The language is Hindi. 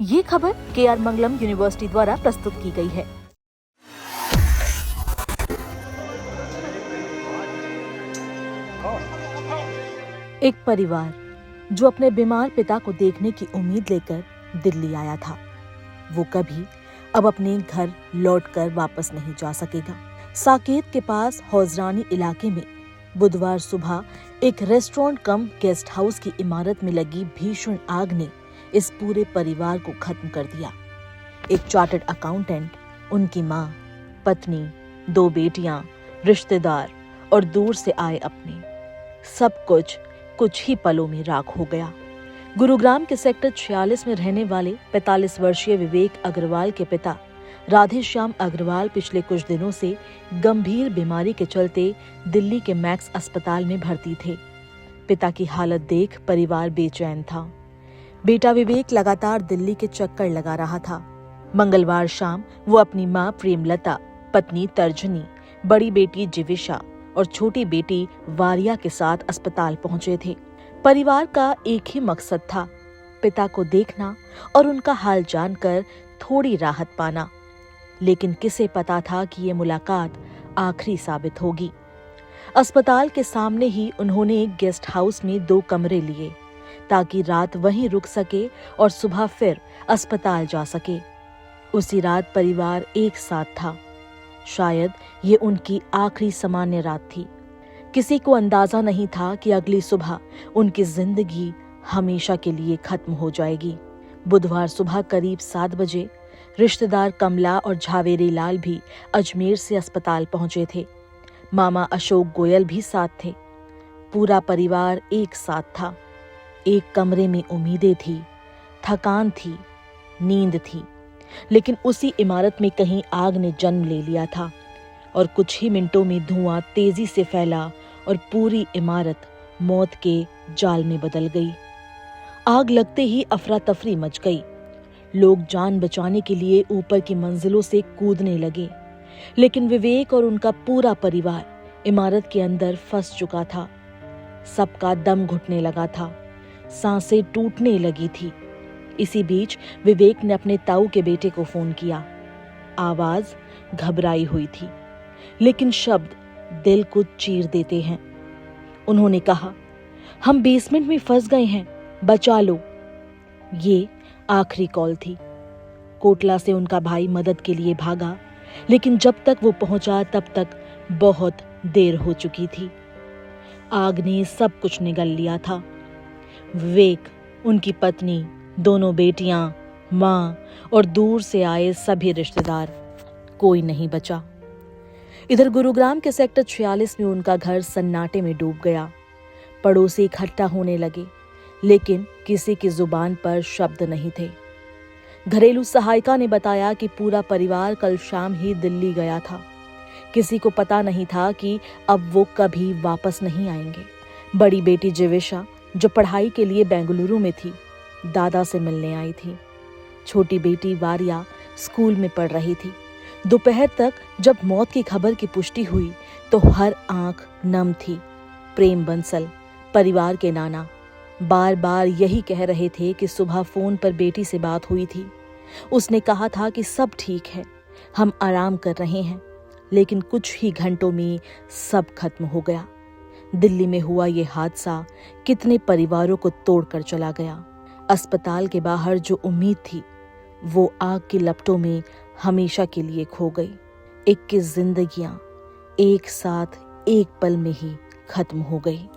ये खबर KR मंगलम यूनिवर्सिटी द्वारा प्रस्तुत की गई है। एक परिवार जो अपने बीमार पिता को देखने की उम्मीद लेकर दिल्ली आया था, वो कभी अब अपने घर लौटकर वापस नहीं जा सकेगा। साकेत के पास हौजरानी इलाके में बुधवार सुबह एक रेस्टोरेंट कम गेस्ट हाउस की इमारत में लगी भीषण आग ने इस पूरे परिवार को खत्म कर दिया। एक चार्टर्ड अकाउंटेंट, उनकी माँ, पत्नी, 2 बेटियां, रिश्तेदार और दूर से आए अपने, सब कुछ ही पलों में राख हो गया। गुरुग्राम के सेक्टर 46 में रहने वाले 45 वर्षीय विवेक अग्रवाल के पिता राधेश्याम अग्रवाल पिछले कुछ दिनों से गंभीर बीमारी के चलते दिल्ली के मैक्स अस्पताल में भर्ती थे। पिता की हालत देख परिवार बेचैन था। बेटा विवेक लगातार दिल्ली के चक्कर लगा रहा था। मंगलवार शाम वो अपनी मां प्रेमलता, पत्नी तर्जनी, बड़ी बेटी जिविशा और छोटी बेटी वारिया के साथ अस्पताल पहुंचे थे। परिवार का एक ही मकसद था, पिता को देखना और उनका हाल जानकर थोड़ी राहत पाना। लेकिन किसे पता था कि ये मुलाकात आखिरी साबित होगी। अस्पताल के सामने ही उन्होंने एक गेस्ट हाउस में 2 कमरे लिए ताकि रात वहीं रुक सके और सुबह फिर अस्पताल जा सके। उसी रात परिवार एक साथ था। शायद ये उनकी आखिरी सामान्य रात थी। किसी को अंदाजा नहीं था कि अगली सुबह उनकी जिंदगी हमेशा के लिए खत्म हो जाएगी। बुधवार सुबह करीब 7 बजे रिश्तेदार कमला और झावेरी लाल भी अजमेर से अस्पताल पहुंचे थे। मामा अशोक गोयल भी साथ थे। पूरा परिवार एक साथ था। एक कमरे में उम्मीदें थी, थकान थी, नींद थी, लेकिन उसी इमारत में कहीं आग ने जन्म ले लिया था और कुछ ही मिनटों में धुआं तेजी से फैला और पूरी इमारत मौत के जाल में बदल गई। आग लगते ही अफरा तफरी मच गई। लोग जान बचाने के लिए ऊपर की मंजिलों से कूदने लगे, लेकिन विवेक और उनका पूरा परिवार इमारत के अंदर फंस चुका था। सबका दम घुटने लगा था, सांसें टूटने लगी थी। इसी बीच विवेक ने अपने ताऊ के बेटे को फोन किया। आवाज घबराई हुई थी, लेकिन शब्द दिल को चीर देते हैं। उन्होंने कहा, हम बेसमेंट में फंस गए हैं, बचा लो। ये आखिरी कॉल थी। कोटला से उनका भाई मदद के लिए भागा, लेकिन जब तक वो पहुंचा तब तक बहुत देर हो चुकी थी। आग ने सब कुछ निगल लिया था। विवेक, उनकी पत्नी, 2 बेटियां, मां और दूर से आए सभी रिश्तेदार, कोई नहीं बचा। इधर गुरुग्राम के सेक्टर 46 में उनका घर सन्नाटे में डूब गया। पड़ोसी इकट्ठा होने लगे, लेकिन किसी की जुबान पर शब्द नहीं थे। घरेलू सहायिका ने बताया कि पूरा परिवार कल शाम ही दिल्ली गया था। किसी को पता नहीं था कि अब वो कभी वापस नहीं आएंगे। बड़ी बेटी जिविशा, जो पढ़ाई के लिए बेंगलुरु में थी, दादा से मिलने आई थी। छोटी बेटी वारिया स्कूल में पढ़ रही थी। दोपहर तक जब मौत की खबर की पुष्टि हुई तो हर आंख नम थी। प्रेम बंसल, परिवार के नाना, बार बार यही कह रहे थे कि सुबह फोन पर बेटी से बात हुई थी। उसने कहा था कि सब ठीक है, हम आराम कर रहे हैं। लेकिन कुछ ही घंटों में सब खत्म हो गया। दिल्ली में हुआ ये हादसा कितने परिवारों को तोड़कर चला गया। अस्पताल के बाहर जो उम्मीद थी, वो आग की लपटों में हमेशा के लिए खो गई। 21 जिंदगियां एक साथ एक पल में ही खत्म हो गई।